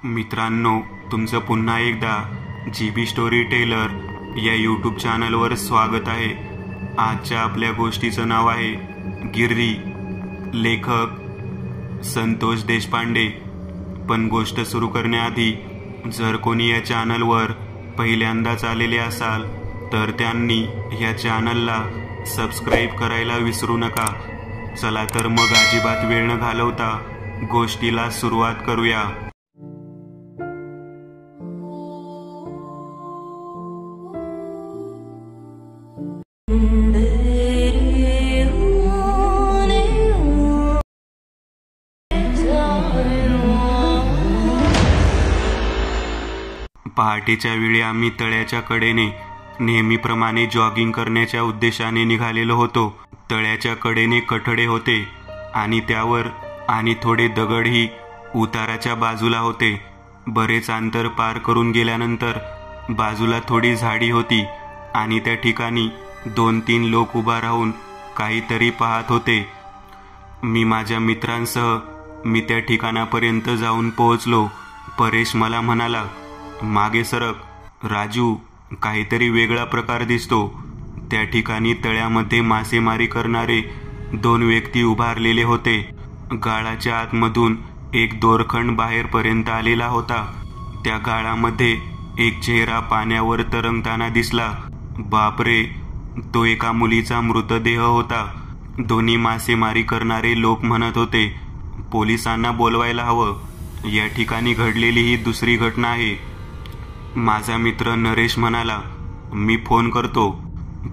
मित्रांनो, तुमचं पुन्हा एकदा GB स्टोरी टेलर या यूट्यूब चॅनलवर स्वागत आहे। आजच्या आपल्या गोष्टीचं नाव आहे गिर्री। लेखक संतोष देशपांडे। पण गोष्ट सुरू करण्याआधी जर कोणी या चॅनलवर पहिल्यांदाच आलेले असाल तर त्यांनी या चॅनलला सबस्क्राइब करायला विसरू नका। चला तर मग अजिबात वेळ न घालवता गोष्टीला सुरुवात करूया। पहाटेच्या वेळी आम्ही तळ्याच्या कडेने नेहमीप्रमाणे जॉगिंग करण्याच्या उद्देशाने निघालेलो होतो। तळ्याच्या कडेने कठडे होते आणि त्यावर आणि थोडे दगडही उताराच्या बाजूला होते। बरेच अंतर पार करून गेल्यानंतर बाजूला थोडी झाडी होती आणि त्या ठिकाणी 2-3 लोक उभा राहून काहीतरी पाहत होते। मी माझ्या मित्रांसह मी त्या ठिकाणापर्यंत जाऊन पोहोचलो। परेश मला म्हणाला, मागे सरक राजू, काहीतरी वेगळा प्रकार दिसतो। त्या ठिकाणी तळ्यामध्ये मासेमारी करणारे 2 व्यक्ती उभारलेले होते। गाळाच्या आतमधून एक दोरखंड बाहेरपर्यंत आलेला होता। त्या गाळामध्ये एक चेहरा पाण्यावर तरंगताना दिसला। बापरे, तो एका मुलीचा मृतदेह होता। दोन्ही मासेमारी करणारे लोक म्हणत होते, पोलिसांना बोलवायला हवं, या ठिकाणी घडलेली ही दुसरी घटना आहे। माझा मित्र नरेश म्हणाला, मी फोन करतो।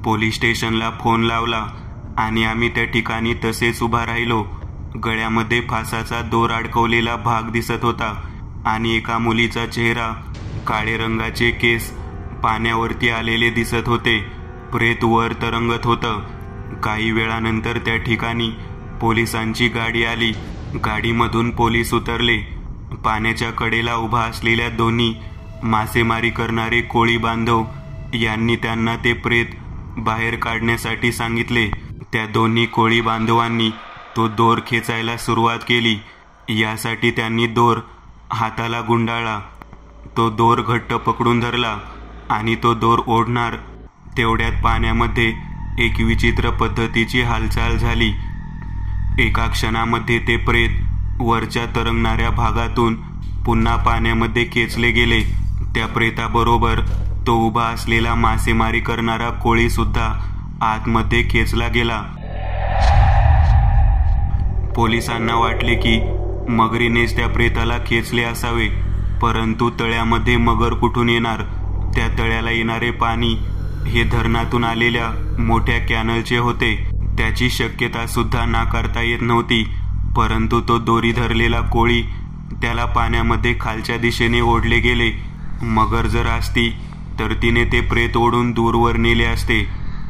पोलीस स्टेशनला फोन लावला आणि आम्ही त्या ठिकाणी तसेच उभा राहिलो। गळ्यामध्ये फासाचा दोर अडकवलेला भाग दिसत होता आणि एका मुलीचा चेहरा, काळे रंगाचे केस पाण्यावरती आलेले दिसत होते। प्रेत वर तरंगत होतं। काही वेळानंतर त्या ठिकाणी पोलिसांची गाडी आली। गाडीमधून पोलीस उतरले। पाण्याच्या कडेला उभा असलेल्या दोन्ही मासेमारी करणारे कोळी बांधव यांनी त्यांना ते प्रेत बाहेर काढण्यासाठी सांगितले। त्या दोन्ही कोळी बांधवांनी तो दोर खेचायला सुरुवात केली। यासाठी त्यांनी दोर हाताला गुंडाळला। तो दोर घट्ट पकडून धरला आणि तो दोर ओढणार तेवढ्यात पाण्यामध्ये एक विचित्र पद्धतीची हालचाल झाली। एका क्षणामध्ये ते प्रेत वरच्या तरंगणाऱ्या भागातून पुन्हा पाण्यामध्ये खेचले गेले। त्या प्रेताबरोबर तो उभा असलेला मासेमारी करणारा कोळी सुद्धा आतमध्ये खेचला गेला। पोलिसांना वाटले की मगरीनेच त्या प्रेताला खेचले असावे, परंतु तळ्यामध्ये मगर कुठून येणार? त्या तळ्याला येणारे पाणी हे धरणातून आलेल्या मोठ्या कॅनलचे होते। त्याची शक्यता सुद्धा नाकारता येत नव्हती। परंतु तो दोरी धरलेला कोळी, त्याला पाण्यामध्ये खालच्या दिशेने ओढले गेले। मगर जर असती तर तिने ते प्रेत ओढून दूरवर नेले असते,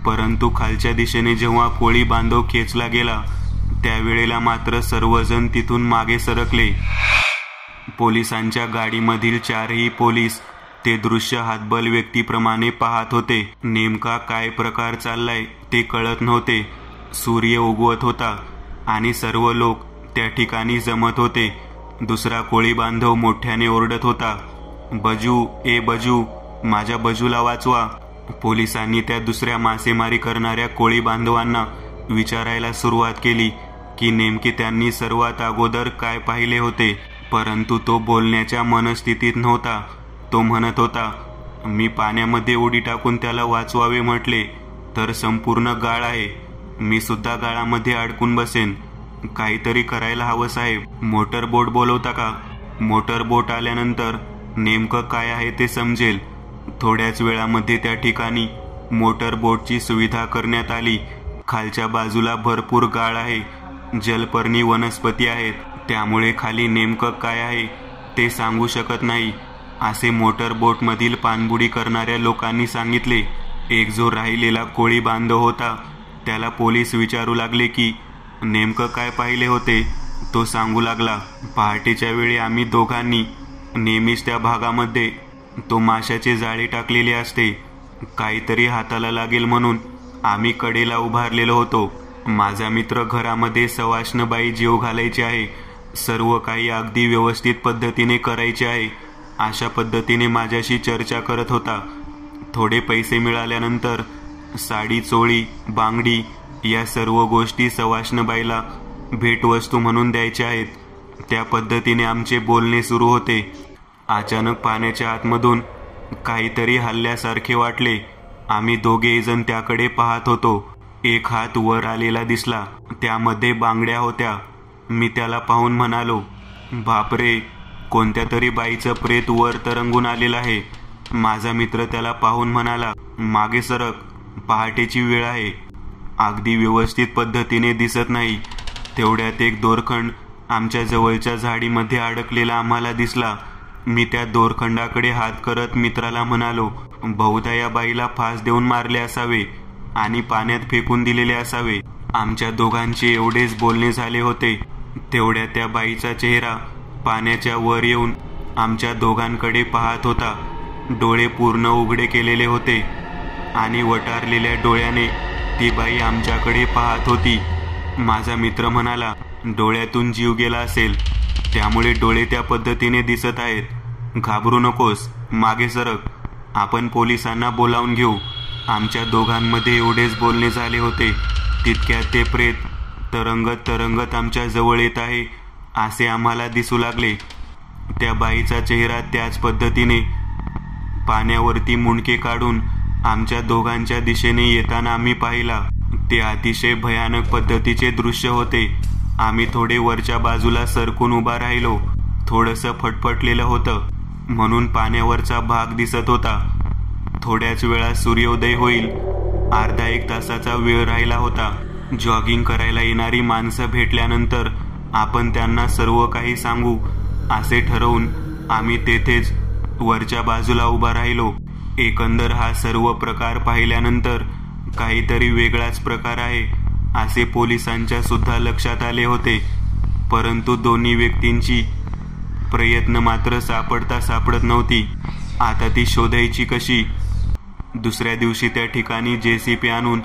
परंतु खालच्या दिशेने जेव्हा कोळी बांधव खेचला गेला त्यावेळेला मात्र सर्वजण तिथून मागे सरकले। पोलिसांच्या गाडीमधील 4ही पोलीस ते दृश्य हातबल व्यक्तीप्रमाणे पाहत होते। नेमका काय प्रकार चाललाय ते कळत नव्हते। सूर्य उगवत होता आणि सर्व लोक त्या ठिकाणी जमत होते। दुसरा कोळी बांधव मोठ्याने ओरडत होता, बजू, ए बजू, माझ्या बजूला वाचवा। पोलिसांनी त्या दुसऱ्या मासेमारी करणाऱ्या कोळी बांधवांना विचारायला सुरुवात केली की नेमके त्यांनी सर्वात अगोदर काय पाहिले होते, परंतु तो बोलण्याच्या मनस्थितीत नव्हता। तो म्हणत होता, मी पाण्यामध्ये उडी टाकून त्याला वाचवावे म्हटले तर संपूर्ण गाळ आहे, मी सुद्धा गाळामध्ये अडकून बसेन। काहीतरी करायला हवं साहेब, मोटर बोट बोलवता का? मोटर बोट आल्यानंतर नेमकं काय आहे ते समजेल। थोड्याच वेळामध्ये त्या ठिकाणी मोटर बोटची सुविधा करण्यात आली। खालच्या बाजूला भरपूर गाळ आहे, जलपर्णी वनस्पती आहेत, त्यामुळे खाली नेमकं काय आहे ते सांगू शकत नाही, असे मोटर बोटमधील पाणबुडी करणाऱ्या लोकांनी सांगितले। एक जो राहिलेला कोळी बांधव होता त्याला पोलीस विचारू लागले की नेमकं काय पाहिले होते। तो सांगू लागला, पहाटेच्या वेळी आम्ही दोघांनी नेहमीच त्या भागामध्ये तो माशाचे जाळे टाकलेले असते। काहीतरी हाताला लागेल म्हणून आम्ही कडेला उभारलेलो होतो। माझा मित्र घरामध्ये सवाष्णबाई जेव घालायची आहे सर्व काही अगदी व्यवस्थित पद्धतीने करायचे आहे अशा पद्धतीने माझ्याशी चर्चा करत होता. थोडे पैसे मिळाल्यानंतर साडी, चोळी, बांगडी या सर्व गोष्टी सवाष्णबाईला भेटवस्तू म्हणून द्यायच्या आहेत. त्या पद्धतीने आमचे बोलणे सुरू होते. अचानक पाण्याच्या आतमधून काहीतरी हल्ल्यासारखे वाटले. आम्ही दोघेही जण त्याकडे पाहत होतो. एक हात वर आलेला दिसला, त्यामध्ये बांगड्या होत्या. मी त्याला पाहून म्हणालो, बापरे, कोणत्या तरी बाईचं प्रेत वर तरंगून आलेलं आहे. माझा मित्र त्याला पाहून म्हणाला, मागे सरक, पहाटेची वेळ आहे, अगदी व्यवस्थित पद्धतीने दिसत नाही. तेवढ्यात एक दोरखंड आमच्या जवळच्या झाडीमध्ये अडकलेला आम्हाला दिसला. मी त्या दोरखंडाकडे हात करत मित्राला म्हणालो, बहुधा या बाईला फास देऊन मारले असावे आणि पाण्यात फेकून दिलेले असावे. आमच्या दोघांचे एवढेच बोलणे झाले होते. तेवढ्या त्या बाईचा चेहरा पाण्याच्या वर येऊन आमच्या दोघांकडे पाहत होता. डोळे पूर्ण उघडे केलेले होते आणि वटारलेल्या डोळ्याने ती बाई आमच्याकडे पाहत होती. माझा मित्र म्हणाला, डोळ्यातून जीव गेला असेल, त्यामुळे डोळे त्या पद्धतीने दिसत आहेत. घाबरू नकोस, मागे सरक, आपण पोलिसांना बोलावून घेऊ. आमच्या दोघांमध्ये एवढेच बोलणे झाले होते. तितक्यात ते प्रेत तरंगत तरंगत आमच्या जवळ येत आहे असे आम्हाला दिसू लागले. त्या बाईचा चेहरा त्याच पद्धतीने पाण्यावरती मुंडके काढून आमच्या दोघांच्या दिशेने येताना आम्ही पाहिला. ते अतिशय भयानक पद्धतीचे दृश्य होते. आम्ही थोडे वरच्या बाजूला सरकून उभा राहिलो. थोडंसं फटफटलेलं होतं म्हणून पाण्यावरचा भाग दिसत होता. थोड्याच वेळात सूर्योदय होईल. अर्धा एक तासाचा वेळ राहिला होता. जॉगिंग करायला येणारी माणसं भेटल्यानंतर आपण त्यांना सर्व काही सांगू असे ठरवून आम्ही तेथेच वरच्या बाजूला उभा राहिलो. एकंदर हा सर्व प्रकार पाहिल्यानंतर काहीतरी वेगळाच प्रकार आहे असे पोलिसांच्या सुद्धा लक्षात आले होते. परंतु दोन्ही व्यक्तींची प्रयत्न मात्र सापडता सापडत नव्हती. आता ती शोधायची कशी? दुसऱ्या दिवशी त्या ठिकाणी JCP आणून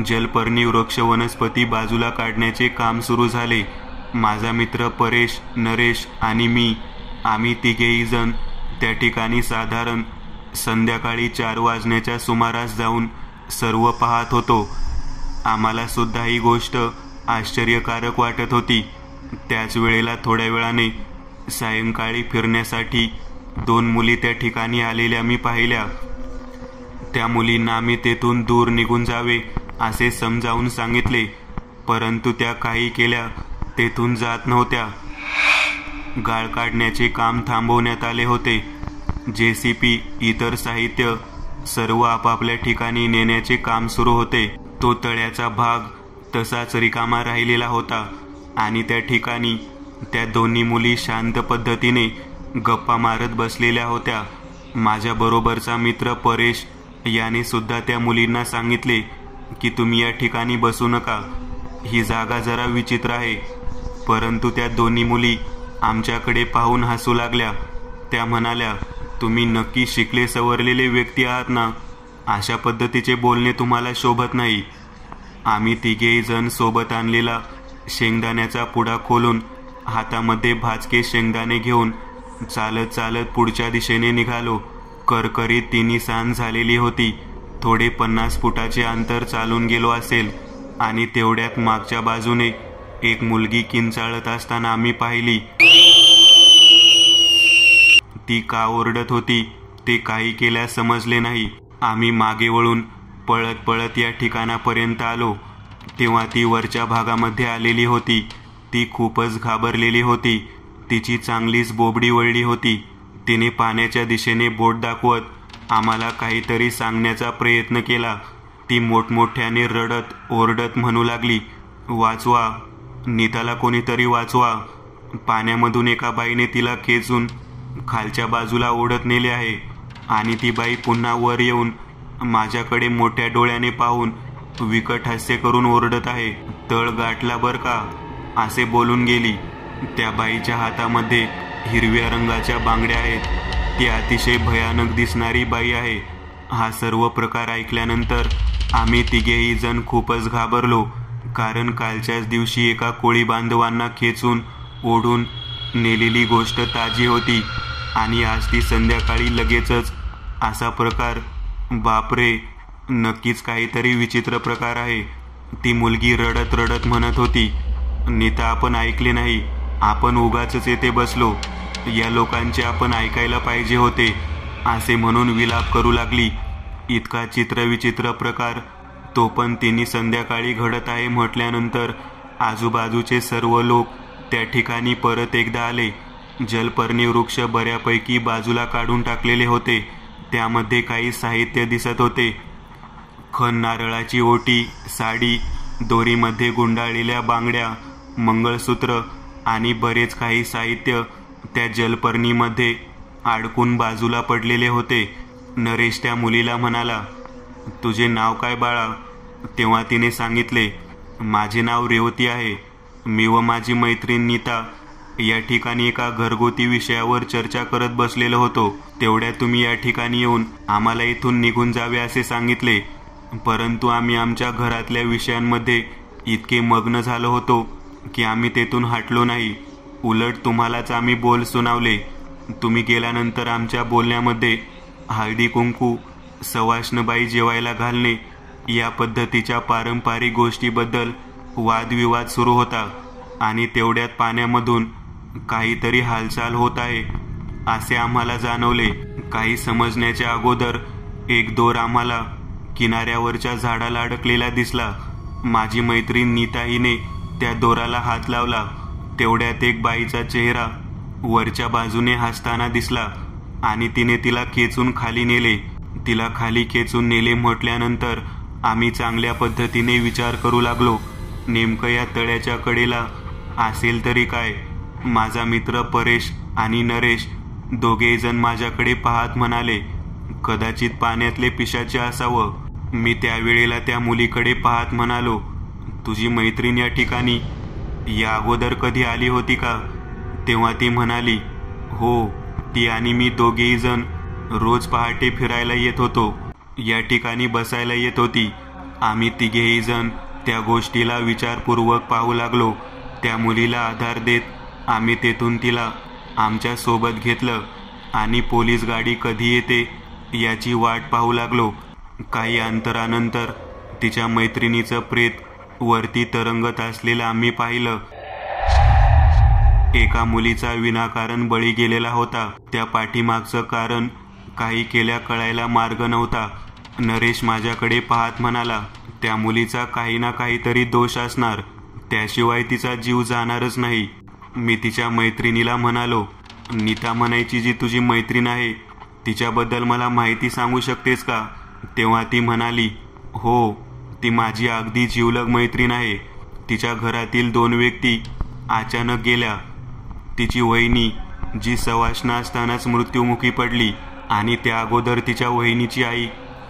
जलपर्णी वृक्ष वनस्पती बाजूला काढण्याचे काम सुरू झाले. माझा मित्र परेश, नरेश आणि मी, आम्ही तिघेही जण त्या ठिकाणी साधारण संध्याकाळी 4 वाजण्याच्या सुमारास जाऊन सर्व पाहत होतो. आम्हाला सुद्धा ही गोष्ट आश्चर्यकारक वाटत होती. त्याच वेळेला थोड्या वेळाने सायंकाळी फिरण्यासाठी 2 मुली त्या ठिकाणी आलेल्या मी पाहिल्या. त्या मुलींना आम्ही तेथून दूर निघून जावे असे समजावून सांगितले, परंतु त्या काही केल्या तेथून जात नव्हत्या. गाळ काढण्याचे काम थांबवण्यात आले होते. JCP, इतर साहित्य सर्व आपापल्या ठिकाणी नेण्याचे काम सुरू होते. तो तळ्याचा भाग तसाच रिकामा राहिलेला होता आणि त्या ठिकाणी त्या दोन्ही मुली शांत पद्धतीने गप्पा मारत बसलेल्या होत्या. माझ्या बरोबरचा मित्र परेश याने सुद्धा त्या मुलींना सांगितले की तुम्ही या ठिकाणी बसू नका, ही जागा जरा विचित्र आहे. परंतु त्या दोन्ही मुली आमच्याकडे पाहून हसू लागल्या. त्या म्हणाल्या, तुम्ही नक्की शिकले सवरलेले व्यक्ती आहात ना, अशा पद्धतीचे बोलणे तुम्हाला शोभत नाही. आम्ही तिघेही जण सोबत आणलेला शेंगदाण्याचा पुडा खोलून हातामध्ये भाजके शेंगदाणे घेऊन चालत चालत पुढच्या दिशेने निघालो. करकरीत तिन्ही सांज झालेली होती. थोडे 50 फुटाचे अंतर चालून गेलो असेल आणि तेवढ्यात मागच्या बाजूने एक मुलगी किंचाळत असताना आम्ही पाहिली. ती का ओरडत होती ते काही केल्यास समजले नाही. आम्ही मागे वळून पळत पळत या ठिकाणापर्यंत आलो तेव्हा ती वरच्या भागामध्ये आलेली होती. ती खूपच घाबरलेली होती. तिची चांगलीच बोबडी वळली होती. तिने पाण्याच्या दिशेने बोट दाखवत आम्हाला काहीतरी सांगण्याचा प्रयत्न केला. ती मोठमोठ्याने रडत ओरडत म्हणू लागली, वाचवा, नीताला कोणीतरी वाचवा. पाण्यामधून एका बाईने तिला खेचून खालच्या बाजूला ओढत नेले आहे आणि ती बाई पुन्हा वर येऊन माझ्याकडे मोठ्या डोळ्याने पाहून विकट हास्य करून ओरडत आहे, तळ गाठला बर का, असे बोलून गेली. त्या बाईच्या हातामध्ये हिरव्या रंगाच्या बांगड्या आहेत. ती अतिशय भयानक दिसणारी बाई आहे. हा सर्व प्रकार ऐकल्यानंतर आम्ही तिघेही जण खूपच घाबरलो, कारण कालच्याच दिवशी एका कोळी बांधवांना खेचून ओढून नेलेली गोष्ट ताजी होती आणि आज ती संध्याकाळी लगेचच असा प्रकार. बापरे, नक्कीच काहीतरी विचित्र प्रकार आहे. ती मुलगी रडत रडत म्हणत होती. नीता, आपण ऐकले नाही. आपण उगाचच येथे बसलो. या लोकांचे आपण ऐकायला पाहिजे होते, असे म्हणून विलाप करू लागली. इतका चित्रविचित्र प्रकार, तो पण तिने संध्याकाळी घडत आहे म्हटल्यानंतर आजूबाजूचे सर्व लोक त्या ठिकाणी परत एकदा आले. जलपर्णी वृक्ष बऱ्यापैकी बाजूला काढून टाकलेले होते. त्यामध्ये काही साहित्य दिसत होते. खण नारळाची ओटी, साडी, दोरीमध्ये गुंडाळलेल्या बांगड्या, मंगळसूत्र आणि बरेच काही साहित्य त्या जलपर्णीमध्ये अडकून बाजूला पडलेले होते. नरेश त्या मुलीला म्हणाला, तुझे नाव काय बाळा? तेव्हा तिने सांगितले, माझे नाव रेवती आहे. मी व माझी मैत्रीण नीता या ठिकाणी एका घरगुती विषयावर चर्चा करत बसलेलो होतो. तेवढ्या तुम्ही या ठिकाणी येऊन आम्हाला इथून निघून जावे असे सांगितले. परंतु आम्ही आमच्या घरातल्या विषयांमध्ये इतके मग्न झालो होतो की आम्ही तेथून हटलो नाही. उलट तुम्हालाच आम्ही बोल सुनावले. तुम्ही गेल्यानंतर आमच्या बोलण्यामध्ये हळदी कुंकू, सवाष्णबाई जेवायला घालणे या पद्धतीच्या पारंपरिक गोष्टीबद्दल वादविवाद सुरू होता आणि तेवढ्यात पाण्यामधून काहीतरी हालचाल होत आहे असे आम्हाला जाणवले. काही समजण्याच्या अगोदर एक दोर आम्हाला किनाऱ्यावरच्या झाडाला अडकलेला दिसला. माझी मैत्रीण नीता हिने त्या दोराला हात लावला. तेवढ्यात एक बाईचा चेहरा वरच्या बाजूने हसताना दिसला आणि तिने तिला खेचून खाली नेले. तिला खाली खेचून नेले म्हटल्यानंतर आम्ही चांगल्या पद्धतीने विचार करू लागलो. नेमकं या तळ्याच्या कडेला असेल तरी काय? माझा मित्र परेश आणि नरेश दोघेही जण माझ्याकडे पाहत म्हणाले, कदाचित पाण्यातले पिशाचे असावं. मी त्यावेळेला त्या मुलीकडे पाहत म्हणालो, तुझी मैत्रीण या ठिकाणी या अगोदर कधी आली होती का? तेव्हा ती म्हणाली, हो, ती आणि मी दोघेही जण रोज पहाटे फिरायला येत होतो. या ठिकाणी बसायला येत होती. आम्ही तिघेही जण त्या गोष्टीला विचारपूर्वक पाहू लागलो. त्या मुलीला आधार देत आम्ही तेथून तिला आमच्या सोबत घेतलं आणि पोलीस गाडी कधी येते याची वाट पाहू लागलो. काही अंतरानंतर तिच्या मैत्रिणीचं प्रेत वरती तरंगत असलेलं आम्ही पाहिलं. एका मुलीचा विनाकारण बळी गेलेला होता. त्या पाठीमागचं कारण काही केल्या कळायला मार्ग नव्हता. नरेश माझ्याकडे पाहत म्हणाला, त्या मुलीचा काही ना काहीतरी दोष असणार, त्याशिवाय तिचा जीव जाणारच नाही. मी तिच्या मैत्रिणीला म्हणालो, नीता म्हणायची जी तुझी मैत्रीण आहे तिच्याबद्दल मला माहिती सांगू शकतेस का? तेव्हा ती म्हणाली, हो, ती माझी अगदी जीवलग मैत्रीण आहे. तिच्या घरातील 2 व्यक्ती अचानक गेल्या. तिची वहिनी जी सवाष्ण असतानाच मृत्युमुखी पडली आणि त्या अगोदर तिच्या वहिनीची आई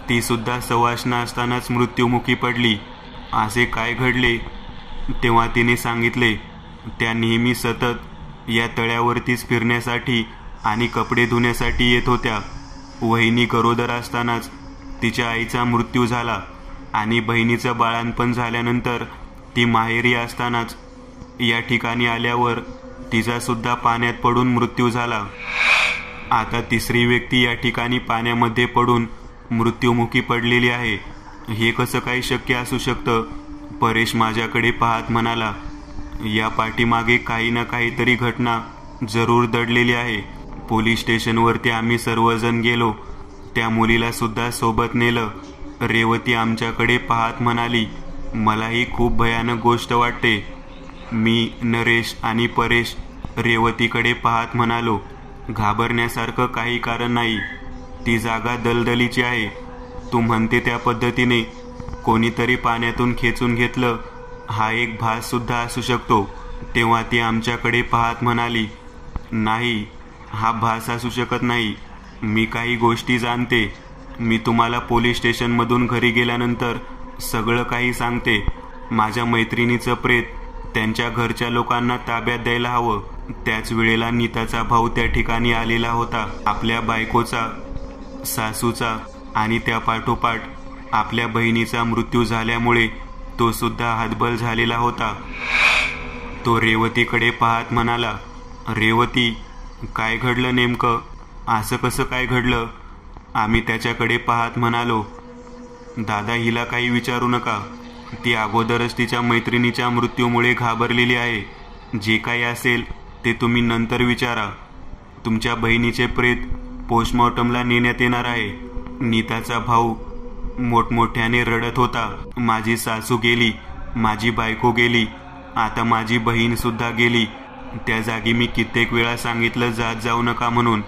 ती सुद्धा सवाष्ण असतानाच मृत्युमुखी पडली. असे काय घडले? तेव्हा तिने सांगितले, त्या नेहमी सतत या तळ्यावरतीच फिरण्यासाठी आणि कपडे धुण्यासाठी येत होत्या. वहिनी गरोदर असतानाच तिच्या आईचा मृत्यू झाला आणि बहिणीचं बाळंतपण झाल्यानंतर ती माहेरी असतानाच या ठिकाणी आल्यावर तिचा सुद्धा पाण्यात पडून मृत्यू झाला. आता तिसरी व्यक्ती या ठिकाणी पाण्यामध्ये पडून मृत्युमुखी पडलेली आहे. हे कसं काही शक्य असू शकतं? परेश माझ्याकडे पाहत म्हणाला, या पाठीमागे काही ना काहीतरी घटना जरूर दडलेली आहे. पोलीस स्टेशनवरती आम्ही सर्वजण गेलो. त्या मुलीला सुद्धा सोबत नेलं. रेवती आमच्याकडे पाहत म्हणाली, मला ही खूप भयानक गोष्ट वाटते. मी, नरेश आणि परेश रेवतीकडे पाहत म्हणालो, घाबरण्यासारखं काही कारण नाही. ती जागा दलदलीची आहे. तू म्हणते त्या पद्धतीने कोणीतरी पाण्यातून खेचून घेतलं हा एक भास सुद्धा असू शकतो. तेव्हा ती आमच्याकडे पाहत म्हणाली, नाही, हा भास असू शकत नाही. मी काही गोष्टी जाणते. मी तुम्हाला पोलीस स्टेशनमधून घरी गेल्यानंतर सगळं काही सांगते. माझ्या मैत्रिणीचं प्रेत त्यांच्या घरच्या लोकांना ताब्यात द्यायला हवं. त्याच वेळेला नीताचा भाऊ त्या ठिकाणी आलेला होता. आपल्या बायकोचा, सासूचा आणि त्या पाठोपाठ आपल्या बहिणीचा मृत्यू झाल्यामुळे तो सुद्धा हतबल झालेला होता. तो रेवतीकडे पाहत म्हणाला, रेवती, काय घडलं नेमकं? असं कसं काय घडलं? आम्ही त्याच्याकडे पाहत म्हणालो, दादा, हिला काही विचारू नका. ती अगोदरच तिच्या मैत्रिणीच्या मृत्यूमुळे घाबरलेली आहे. जे काही असेल ते तुम्ही नंतर विचारा. तुमच्या बहिणीचे प्रेत पोस्टमॉर्टमला नेण्यात येणार आहे. नीताचा भाऊ मोठमोठ्याने रडत होता. माझी सासू गेली, माझी बायको गेली, आता माझी बहीण सुद्धा गेली. त्या जागी मी कित्येक वेळा सांगितलं जात जाऊ नका म्हणून,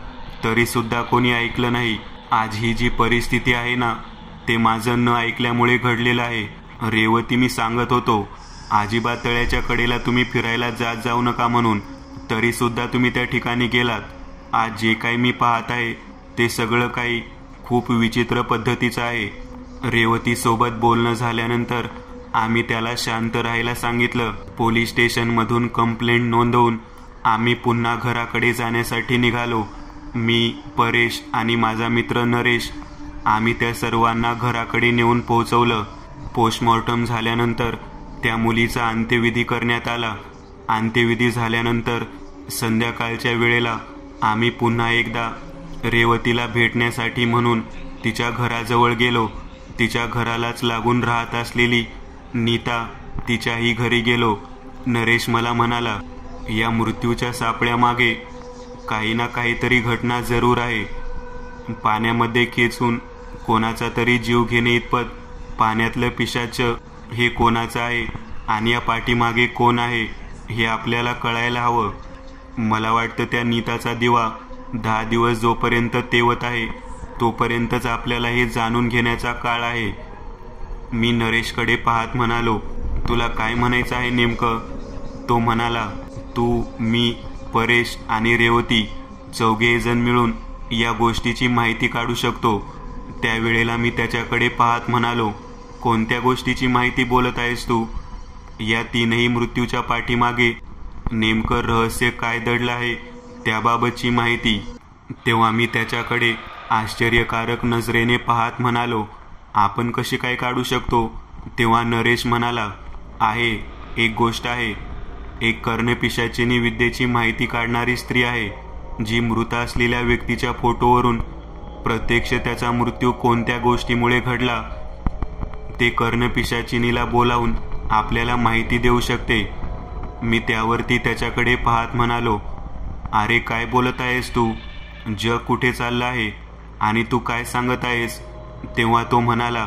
तरी सुद्धा कोणी ऐकलं नाही. आज ही जी परिस्थिती आहे ना, ते माझं न ऐकल्यामुळे घडलेलं आहे. रेवती, मी सांगत होतो अजिबात तळ्याच्या कडेला तुम्ही फिरायला जात जाऊ नका म्हणून, तरी सुद्धा तुम्ही त्या ठिकाणी गेलात. आज जे काही मी पाहत आहे ते सगळं काही खूप विचित्र पद्धतीचं आहे. रेवती सोबत बोलणं झाल्यानंतर आम्ही त्याला शांत राहायला सांगितलं. पोलीस स्टेशनमधून कंप्लेंट नोंदवून आम्ही पुन्हा घराकडे जाण्यासाठी निघालो. मी, परेश आणि माझा मित्र नरेश, आम्ही त्या सर्वांना घराकडे नेऊन पोहोचवलं. पोस्टमॉर्टम झाल्यानंतर त्या मुलीचा अंत्यविधी करण्यात आला. अंत्यविधी झाल्यानंतर संध्याकाळच्या वेळेला आम्ही पुन्हा एकदा रेवतीला भेटण्यासाठी म्हणून तिच्या घराजवळ गेलो. तिच्या घरालाच लागून राहत असलेली नीता, तिच्याही घरी गेलो. नरेश मला म्हणाला, या मृत्यूच्या सापळ्यामागे काही ना काहीतरी घटना जरूर आहे. पाण्यामध्ये खेचून कोणाचा तरी जीव घेणे इतपत पाण्यातलं पिशाच हे कोणाचं आहे आणि या पाठीमागे कोण आहे हे आपल्याला कळायला हवं. मला वाटतं त्या नीताचा दिवा 10 दिवस जोपर्यंत तेवत आहे तोपर्यंतच आपल्याला हे जाणून घेण्याचा काळ आहे. मी नरेशकडे पाहत म्हणालो, तुला काय म्हणायचं आहे नेमकं? तो म्हणाला, तू, मी, परेश आणि रेवती चौघेजण मिळून या गोष्टीची माहिती काढू शकतो. त्यावेळेला मी त्याच्याकडे पाहत म्हणालो, कोणत्या गोष्टीची माहिती बोलत आहेस तू? या तीनही मृत्यूच्या पाठीमागे नेमकं रहस्य काय दडलं आहे त्याबाबतची माहिती. तेव्हा मी त्याच्याकडे आश्चर्यकारक नजरेने पाहत म्हणालो, आपण कशी काय काढू शकतो? तेव्हा नरेश म्हणाला, आहे, एक गोष्ट आहे. एक कर्णपिशाचिनी विद्येची माहिती काढणारी स्त्री आहे, जी मृत असलेल्या व्यक्तीच्या फोटोवरून प्रत्यक्ष त्याचा मृत्यू कोणत्या गोष्टीमुळे घडला ते कर्णपिशाचिनीला बोलावून आपल्याला माहिती देऊ शकते. मी त्यावरती त्याच्याकडे पाहत म्हणालो, अरे काय बोलत आहेस तू? जग कुठे चाललं आहे आणि तू काय सांगत आहेस? तेव्हा तो म्हणाला,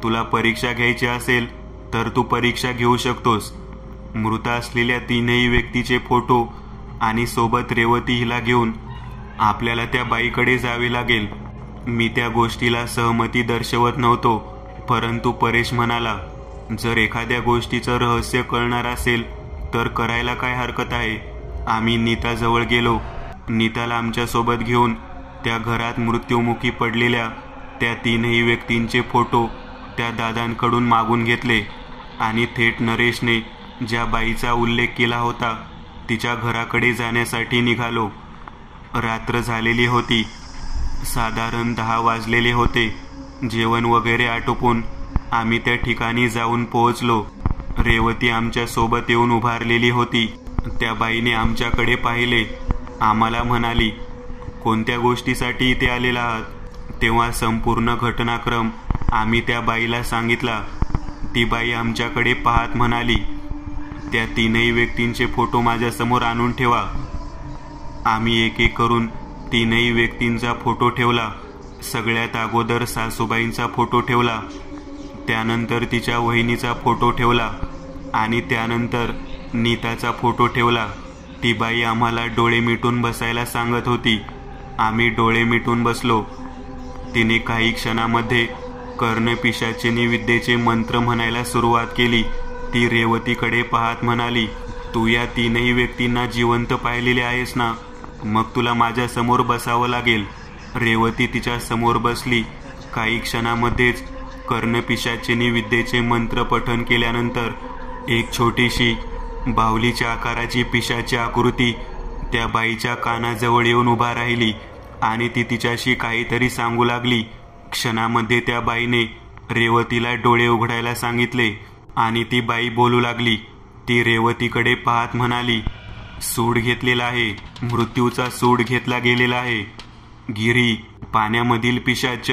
तुला परीक्षा घ्यायची असेल तर तू परीक्षा घेऊ शकतोस. मृत असलेल्या तीनही व्यक्तीचे फोटो आणि सोबत रेवती हिला घेऊन आपल्याला त्या बाईकडे जावे लागेल. मी त्या गोष्टीला सहमती दर्शवत नव्हतो, परंतु परेश म्हणाला, जर एखाद्या गोष्टीचं रहस्य कळणार असेल तर करायला काय हरकत आहे. आम्ही नीताजवळ गेलो. नीताला आमच्यासोबत घेऊन त्या घरात मृत्युमुखी पडलेल्या त्या तीनही व्यक्तींचे फोटो त्या दादांकडून मागून घेतले आणि थेट नरेशने ज्या बाईचा उल्लेख केला होता तिच्या घराकडे जाण्यासाठी निघालो. रात्र झालेली होती. साधारण 10 वाजलेले होते. जेवण वगैरे आटोपून आम्ही त्या ठिकाणी जाऊन पोहोचलो. रेवती आमच्या सोबत येऊन उभारलेली होती. त्या बाईने आमच्याकडे पाहिले. आम्हाला म्हणाली, कोणत्या गोष्टीसाठी इथे आलेला आहात? तेव्हा संपूर्ण घटनाक्रम आम्ही त्या बाईला सांगितला. ती बाई आमच्याकडे पाहत म्हणाली, त्या तीनही व्यक्तींचे फोटो माझ्यासमोर आणून ठेवा. आम्ही एक एक करून तीनही व्यक्तींचा फोटो ठेवला. सगळ्यात अगोदर सासूबाईंचा फोटो ठेवला, त्यानंतर तिच्या वहिनीचा फोटो ठेवला आणि त्यानंतर नीताचा फोटो ठेवला. ती बाई आम्हाला डोळे मिटून बसायला सांगत होती. आम्ही डोळे मिटून बसलो. तिने काही क्षणामध्ये कर्णपिशाचिनी विद्येचे मंत्र म्हणायला सुरुवात केली. ती रेवतीकडे पाहत म्हणाली, तू या तीनही व्यक्तींना जिवंत पाहिलेले आहेस ना, मग तुला माझ्या समोर बसावं लागेल. रेवती तिच्या समोर बसली. काही क्षणामध्येच कर्णपिशाचिनी विद्येचे मंत्र पठण केल्यानंतर एक छोटीशी बाहुलीच्या आकाराची पिशाची आकृती त्या बाईच्या कानाजवळ येऊन उभा राहिली आणि ती तिच्याशी काहीतरी सांगू लागली. क्षणामध्ये त्या बाईने रेवतीला डोळे उघडायला सांगितले आणि ती बाई बोलू लागली, ती रेवतीकडे पाहत म्हणाली, सूड घेतलेला आहे, मृत्यूचा सूड घेतला गेलेला आहे. गिरी, पाण्यामधील पिशाच,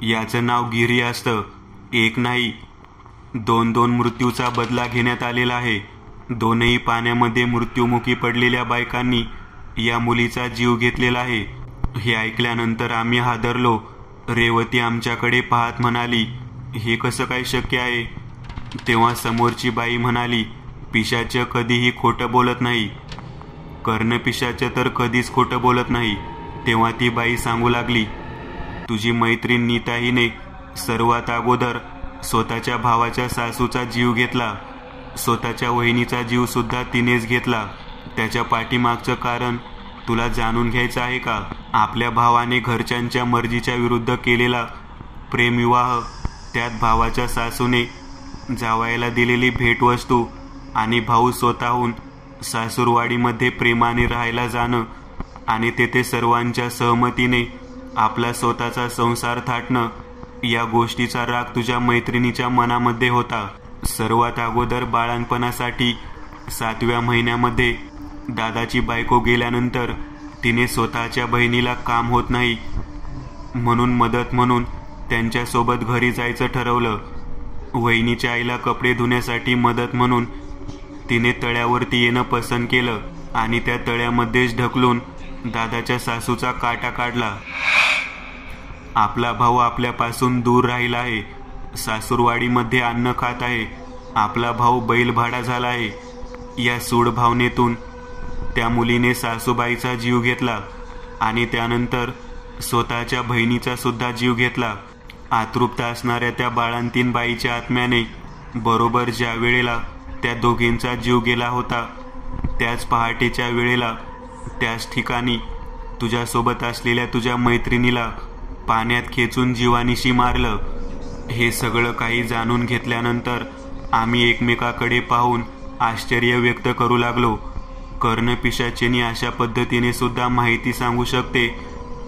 याचं नाव गिरी असतं. एक नाही, दोन मृत्यूचा बदला घेण्यात आलेला आहे. दोनही पाण्यामध्ये मृत्युमुखी पडलेल्या बायकांनी या मुलीचा जीव घेतलेला आहे. हे ऐकल्यानंतर आम्ही हादरलो. रेवती आमच्याकडे पाहत म्हणाली, हे कसं काय शक्य आहे? तेव्हा समोरची बाई म्हणाली, पिशाच कधीही खोटं बोलत नाही. कर्णपिशाच तर कधीच खोटं बोलत नाही. तेव्हा ती बाई सांगू लागली, तुझी मैत्रीण नीता हिने सर्वात अगोदर स्वतःच्या भावाच्या सासूचा जीव घेतला. स्वतःच्या वहिनीचा जीव सुद्धा तिनेच घेतला. त्याच्या पाठीमागचं कारण तुला जाणून घ्यायचं आहे का? आपल्या भावाने घरच्यांच्या मर्जीच्या विरुद्ध केलेला प्रेमविवाह, त्यात भावाच्या सासूने जावयाला दिलेली भेटवस्तू आणि भाऊ स्वतःहून सासूरवाडीमध्ये प्रेमाने राहायला जाणं आणि तेथे सर्वांच्या सहमतीने आपला स्वतःचा संसार थाटणं, या गोष्टीचा राग तुझ्या मैत्रिणीच्या मनामध्ये होता. सर्वात अगोदर बाळंतपणासाठी 7व्या महिन्यामध्ये दादाची बायको गेल्यानंतर तिने स्वतःच्या बहिणीला काम होत नाही म्हणून मदत म्हणून त्यांच्यासोबत घरी जायचं ठरवलं. वहिनीच्या आईला कपडे धुण्यासाठी मदत म्हणून तिने तळ्यावरती येणं पसंत केलं आणि त्या तळ्यामध्येच ढकलून दादाच्या सासूचा काटा काढला. आपला भाऊ आपल्यापासून दूर राहिला आहे, सासूरवाडीमध्ये अन्न खात आहे. आपला भाऊ बैलभाडा झाला आहे. या सूड भावनेतून त्या मुलीने सासूबाईचा जीव घेतला आणि त्यानंतर स्वतःच्या बहिणीचा सुद्धा जीव घेतला. आतृप्त असणाऱ्या त्या बाळंतीण बाईच्या आत्म्याने बरोबर ज्या वेळेला त्या दोघींचा जीव गेला होता, त्याच पहाटेच्या वेळेला त्याच ठिकाणी तुझ्यासोबत असलेल्या तुझ्या मैत्रिणीला पाण्यात खेचून जीवानिशी मारलं. हे सगळं काही जाणून घेतल्यानंतर आम्ही एकमेकाकडे पाहून आश्चर्य व्यक्त करू लागलो. कर्णपिशाचेनी अशा पद्धतीने सुद्धा माहिती सांगू शकते,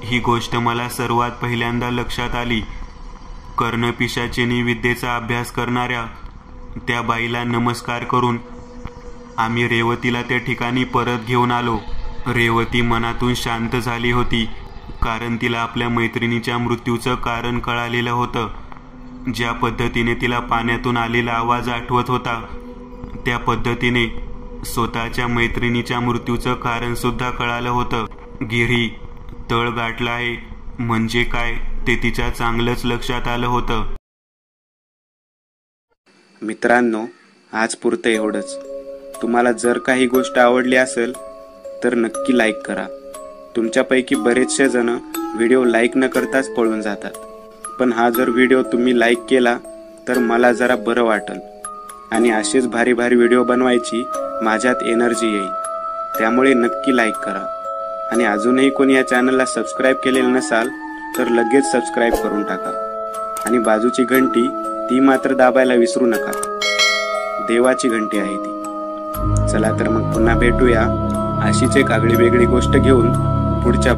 ही गोष्ट मला सर्वात पहिल्यांदा लक्षात आली. कर्णपिशाचेनी विद्येचा अभ्यास करणाऱ्या त्या बाईला नमस्कार करून आम्ही रेवतीला त्या ठिकाणी परत घेऊन आलो. रेवती मनातून शांत झाली होती, कारण तिला आपल्या मैत्रिणीच्या मृत्यूचं कारण कळालेलं होतं. ज्या पद्धतीने तिला पाण्यातून आलेला आवाज आठवत होता, त्या पद्धतीने स्वतःच्या मैत्रिणीच्या मृत्यूचं कारण सुद्धा कळालं होतं. गिरी, तळ गाठला आहे म्हणजे काय ते तिच्या चांगलंच लक्षात आलं होतं. मित्रांनो, आज पुरतं एवढंच. तुम्हाला जर काही गोष्ट आवडली असेल तर नक्की लाईक करा. तुमच्यापैकी बरेचसे जण व्हिडिओ लाईक न करताच पळून जातात, पण हा जर व्हिडिओ तुम्ही लाईक केला तर मला जरा बरं वाटेल आणि असेच भारी भारी व्हिडिओ बनवायची माझ्यात एनर्जी येईल. त्यामुळे नक्की लाईक करा आणि अजूनही कोणी या चॅनलला सबस्क्राईब केलेलं नसाल तर लगेच सबस्क्राईब करून टाका आणि बाजूची घंटी ती मात्र दाबायला विसरू नका. देवाची घंटी आहे ती. चला तर मग पुन्हा भेटूया अशीच एक आगळी वेगळी गोष्ट घेऊन पुढच्या